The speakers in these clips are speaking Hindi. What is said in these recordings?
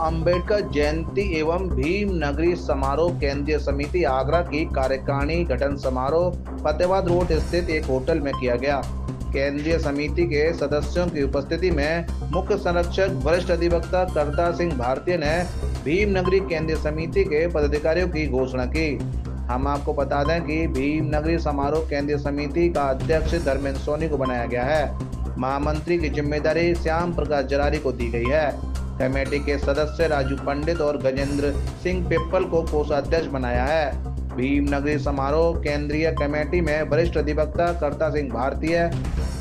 अंबेडकर जयंती एवं भीम नगरी समारोह केंद्रीय समिति आगरा की कार्यकारिणी गठन समारोह फतेहाबाद रोड स्थित एक होटल में किया गया। केंद्रीय समिति के सदस्यों की उपस्थिति में मुख्य संरक्षक वरिष्ठ अधिवक्ता करतार सिंह भारतीय ने भीम नगरी केंद्रीय समिति के पदाधिकारियों की घोषणा की। हम आपको बता दें कि भीम नगरी समारोह केंद्रीय समिति का अध्यक्ष धर्मेंद्र सोनी को बनाया गया है। महामंत्री की जिम्मेदारी श्याम प्रकाश जरारी को दी गई है। कमेटी के सदस्य राजू पंडित और गजेंद्र सिंह पिप्पल को कोषाध्यक्ष बनाया है। भीम नगरी समारोह केंद्रीय कमेटी में वरिष्ठ अधिवक्ता करतार सिंह भारतीय,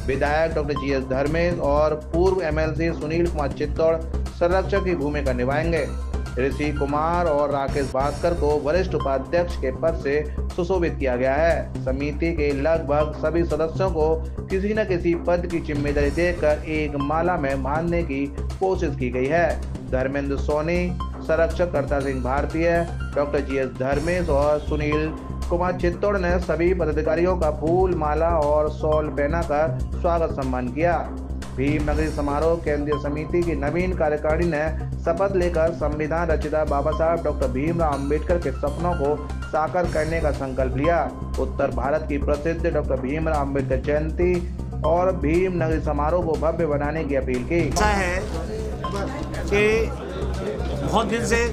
विधायक डॉक्टर जीएस धर्मेश और पूर्व एमएलसी सुनील कुमार चित्तौड़ संरक्षक की भूमिका निभाएंगे। ऋषि कुमार और राकेश भास्कर को वरिष्ठ उपाध्यक्ष के पद से सुशोभित किया गया है। समिति के लगभग सभी सदस्यों को किसी न किसी पद की जिम्मेदारी देकर एक माला में बांधने की कोशिश की गई है। धर्मेंद्र सोनी, संरक्षक करतार सिंह भारतीय, डॉक्टर जीएस धर्मेश और सुनील कुमार चित्तौड़ ने सभी पदाधिकारियों का फूल माला और शॉल पहनाकर स्वागत सम्मान किया। भीम नगरी समारोह केंद्रीय समिति की नवीन कार्यकारिणी ने शपथ लेकर संविधान रचिता बाबा साहब डॉक्टर भीमराव अंबेडकर के सपनों को साकार करने का संकल्प लिया। उत्तर भारत की प्रसिद्ध डॉक्टर भीमराव अंबेडकर जयंती और भीम नगरी समारोह को भव्य बनाने की अपील की। ऐसा है कि बहुत दिन से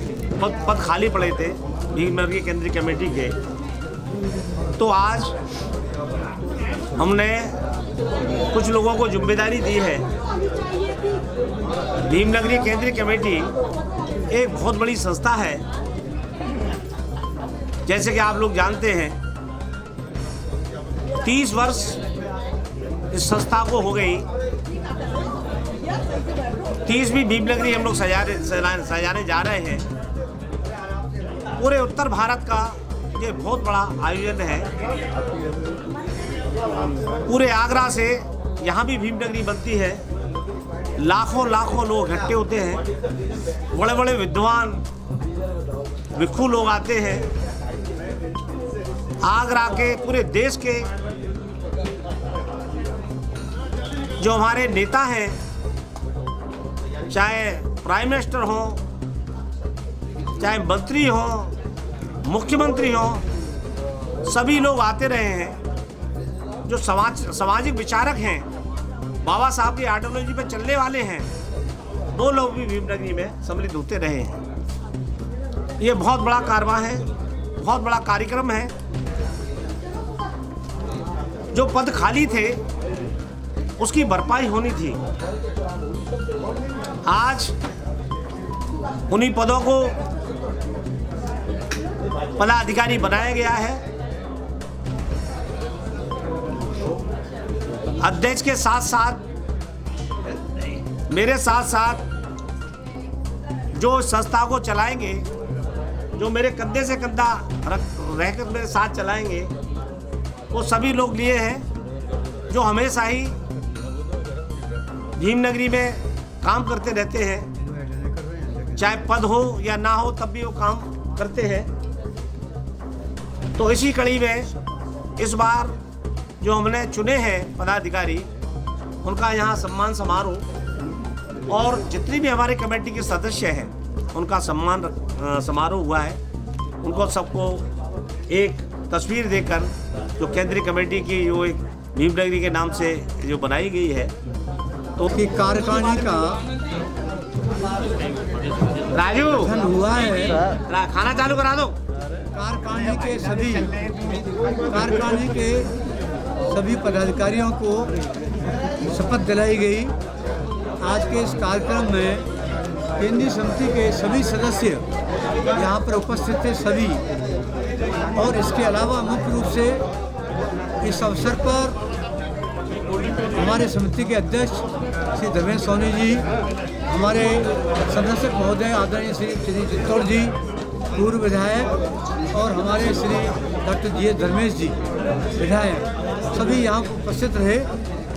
पद खाली पड़े थे भीम नगरी केंद्रीय कमेटी के, तो आज हमने कुछ लोगों को जिम्मेदारी दी है। भीम नगरी केंद्रीय कमेटी एक बहुत बड़ी संस्था है। जैसे कि आप लोग जानते हैं 30 वर्ष इस संस्था को हो गई। 30वीं भीम नगरी हम लोग सजाने जा रहे हैं। पूरे उत्तर भारत का ये बहुत बड़ा आयोजन है। पूरे आगरा से यहाँ भी भीम नगरी बनती है। लाखों लोग इकट्ठे होते हैं। बड़े बड़े विद्वान भिक्षु लोग आते हैं। आगरा के पूरे देश के जो हमारे नेता हैं, चाहे प्राइम मिनिस्टर हो, चाहे मंत्री हो, मुख्यमंत्री हो, सभी लोग आते रहे हैं। जो सामाजिक विचारक हैं, बाबा साहब की आइडियोलॉजी पे चलने वाले हैं, वो लोग भी भीम नगरी में सम्मिलित होते रहे हैं। ये बहुत बड़ा कारवां है, बहुत बड़ा कार्यक्रम है। जो पद खाली थे उसकी भरपाई होनी थी। आज उन्हीं पदों को पदाधिकारी बनाया गया है। अध्यक्ष के साथ साथ मेरे साथ साथ जो संस्था को चलाएंगे, जो मेरे कंधे से कंधा रहकर मेरे साथ चलाएंगे, वो सभी लोग लिए हैं जो हमेशा ही भीम नगरी में काम करते रहते हैं। चाहे पद हो या ना हो, तब भी वो काम करते हैं। तो इसी कड़ी में इस बार जो हमने चुने हैं पदाधिकारी, उनका यहाँ सम्मान समारोह और जितनी भी हमारे कमेटी के सदस्य हैं उनका सम्मान समारोह हुआ है। उनको सबको एक तस्वीर देकर जो केंद्रीय कमेटी की जो एक भीम नगरी के नाम से जो बनाई गई है, तो की कार्यकारिणी का राजू हुआ है। खाना चालू करा दो। कार्यकारिणी के सभी पदाधिकारियों को शपथ दिलाई गई। आज के इस कार्यक्रम में केंद्रीय समिति के सभी सदस्य यहाँ पर उपस्थित थे सभी, और इसके अलावा मुख्य रूप से इस अवसर पर हमारे समिति के अध्यक्ष श्री धर्मेंद्र सोनी जी, हमारे संरक्षक महोदय आदरणीय श्री चित्तौड़ जी, पूर्व विधायक, और हमारे श्री डॉक्टर जीएस धर्मेश जी विधायक, सभी यहाँ उपस्थित रहे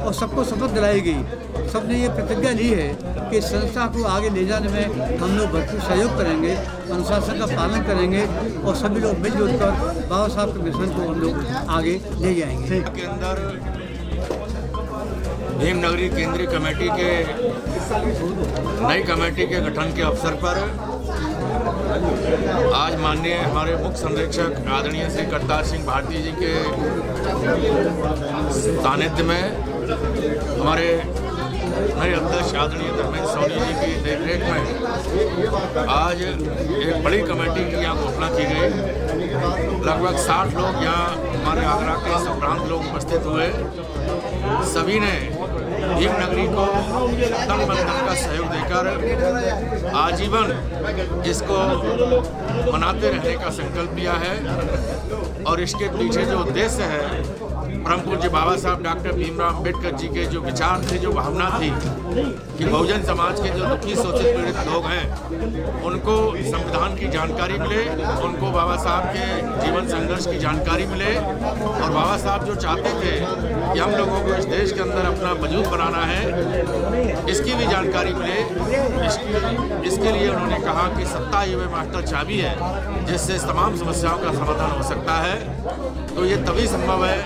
और सबको शपथ दिलाई गई। सबने ये प्रतिज्ञा ली है कि संस्था को आगे ले जाने में हम लोग भरपूर सहयोग करेंगे, अनुशासन का पालन करेंगे और सभी लोग मिलजुल कर बाबा साहब के मिशन को हम लोग आगे ले जाएंगे। भीमनगरी केंद्रीय कमेटी के नई कमेटी के गठन के अवसर पर आज माननीय हमारे मुख्य संरक्षक आदरणीय श्री करतार सिंह भारती जी के सानिध्य में हमारे नए अध्यक्ष आदरणीय धर्मेंद्र सोनी जी की देखरेख में आज एक बड़ी कमेटी की यहाँ घोषणा की गई। लगभग 60 लोग यहाँ हमारे आगरा के संभ्रांत लोग उपस्थित हुए। सभी ने भीमनगरी को तन मन धन का सहयोग देकर आजीवन इसको मनाते रहने का संकल्प लिया है। और इसके पीछे जो उद्देश्य है, परम पूज्य बाबा साहब डॉक्टर भीमराव अम्बेडकर जी के जो विचार थे, जो भावना थी कि बहुजन समाज के जो दुखी शोषित पीड़ित लोग हैं उनको संविधान की जानकारी मिले, उनको बाबा साहब के जीवन संघर्ष की जानकारी मिले। और बाबा साहब जो चाहते थे कि हम लोगों को इस देश के अंदर अपना वजूद बनाना है, इसकी भी जानकारी मिले। इसके लिए उन्होंने कहा कि सत्ता ही वह मास्टर चाबी है जिससे तमाम समस्याओं का समाधान हो सकता है। तो ये तभी संभव है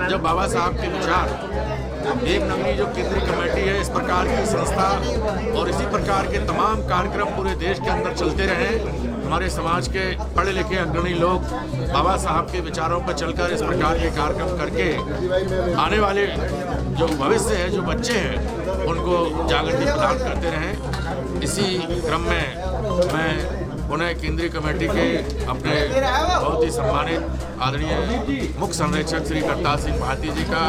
जब बाबा साहब के विचार, भीमनगरी जो केंद्रीय कमेटी है, इस प्रकार की संस्था और इसी प्रकार के तमाम कार्यक्रम पूरे देश के अंदर चलते रहें। हमारे समाज के पढ़े लिखे अग्रणी लोग बाबा साहब के विचारों पर चलकर इस प्रकार के कार्यक्रम करके आने वाले जो भविष्य है, जो बच्चे हैं, उनको जागृति प्रदान करते रहें। इसी क्रम में मैं पुनः केंद्रीय कमेटी के अपने बहुत ही सम्मानित आदरणीय मुख्य संरक्षक श्री करतार सिंह भारती जी का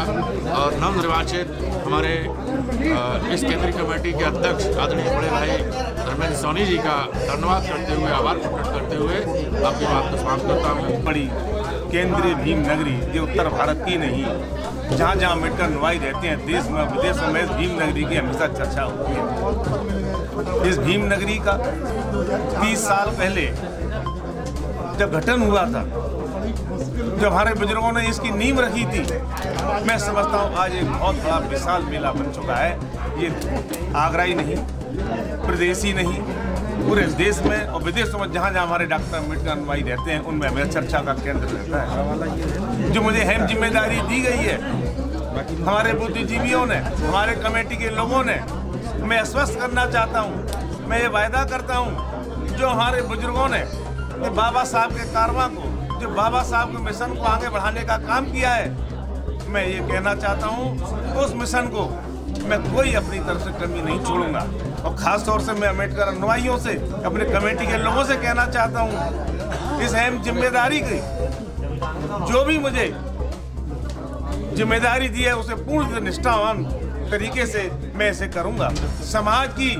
और नवनिर्वाचित हमारे इस केंद्रीय कमेटी के अध्यक्ष आदरणीय बड़े भाई धर्मेंद्र सोनी जी का धन्यवाद करते हुए, आभार प्रकट करते हुए आपकी बात को समाप्त करता हूँ। बड़ी केंद्रीय भीमनगरी जो उत्तर भारत की नहीं, जहाँ जहाँ अम्बेडकर अनुयायी रहते हैं देश में विदेशों में, इस भीमनगरी की हमेशा चर्चा होती है। इस भीमनगरी का 30 साल पहले जब गठन हुआ था, जब हमारे बुजुर्गों ने इसकी नींव रखी थी, मैं समझता हूँ आज एक बहुत बड़ा विशाल मेला बन चुका है। ये आगरा ही नहीं, प्रदेश ही नहीं, पूरे देश में और विदेशों में जहाँ जहाँ हमारे डॉक्टर अम्बेडकर अनुयायी रहते हैं उनमें हमें चर्चा का केंद्र रहता है। जो मुझे अहम जिम्मेदारी दी गई है हमारे बुद्धिजीवियों ने, हमारे कमेटी के लोगों ने, मैं आश्वस्त करना चाहता हूँ, मैं ये वायदा करता हूँ, जो हमारे बुजुर्गों ने बाबा साहब के कारवां को, जो बाबा साहब के मिशन को आगे बढ़ाने का काम किया है, मैं ये कहना चाहता हूँ उस मिशन को मैं कोई अपनी तरफ से कमी नहीं छोड़ूंगा। और ख़ास तौर से मैं अम्बेडकर अनुयायियों से, अपने कमेटी के लोगों से कहना चाहता हूँ, इस अहम जिम्मेदारी की जो भी मुझे जिम्मेदारी दी है उसे पूर्ण निष्ठावान तरीके से मैं इसे करूँगा। समाज की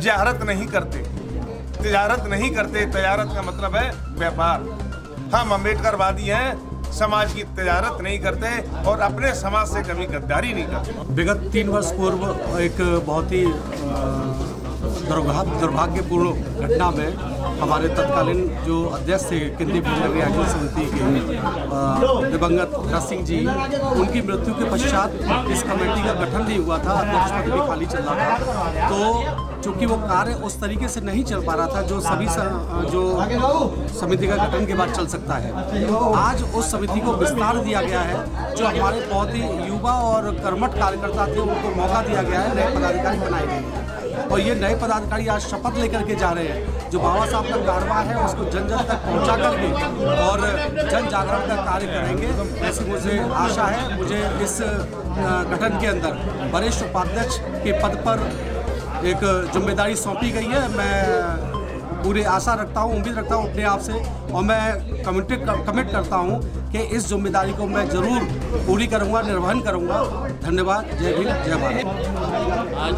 जियारत नहीं करते, तिजारत नहीं करते। तिजारत का मतलब है व्यापार। हम अम्बेडकरवादी हैं, समाज की तिजारत नहीं करते और अपने समाज से कभी गद्दारी नहीं करते। विगत 3 वर्ष पूर्व एक बहुत ही दुर्भाग्यपूर्ण घटना में हमारे तत्कालीन जो अध्यक्ष थे केंद्रीय भीमनगरी आयोजन समिति के दिवंगत भगत सिंह जी, उनकी मृत्यु के पश्चात इस कमेटी का गठन नहीं हुआ था, अध्यक्ष पद भी खाली चल रहा था। तो चूँकि वो कार्य उस तरीके से नहीं चल पा रहा था जो सभी जो समिति का गठन के बाद चल सकता है। आज उस समिति को विस्तार दिया गया है। जो हमारे बहुत ही युवा और कर्मठ कार्यकर्ता थे उनको मौका दिया गया है, नए पदाधिकारी बनाए गए हैं और ये नए पदाधिकारी आज शपथ लेकर के जा रहे हैं। जो बाबा साहब का कारवां है उसको जन जन तक पहुंचा करके और जन जागरण का कार्य करेंगे, ऐसी मुझे आशा है। मुझे इस गठन के अंदर वरिष्ठ उपाध्यक्ष के पद पर एक जिम्मेदारी सौंपी गई है। मैं पूरी आशा रखता हूँ, उम्मीद रखता हूँ अपने आप से और मैं कमिट करता हूँ कि इस जिम्मेदारी को मैं ज़रूर पूरी करूँगा, निर्वहन करूँगा। धन्यवाद। जय भीम, जय भारत। आज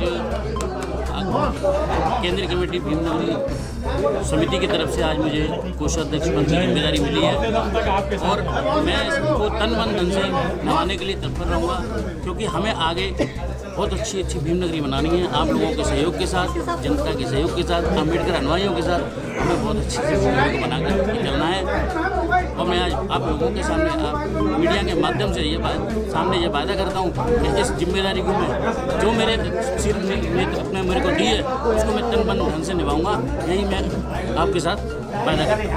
केंद्रीय कमेटी भीमनगरी समिति की तरफ से आज मुझे कोषाध्यक्ष पद की जिम्मेदारी मिली है और मैं इसको तन मन धन से निभाने के लिए तत्पर रहूँगा, क्योंकि हमें आगे बहुत अच्छी भीमनगरी बनानी है। आप लोगों के सहयोग के साथ, जनता के सहयोग के साथ, अम्बेडकर अनुयायियों के साथ हमें बहुत अच्छी भीमनगरी को बनाकर चलना है। और मैं आज आप लोगों के सामने, आप मीडिया के माध्यम से ये वायदा करता हूँ कि इस जिम्मेदारी को मैं जो मेरे सिर में अपने मेरे को दी है उसको मैं तन मन धन से निभाऊंगा। यही मैं आपके साथ वायदा करता हूँ।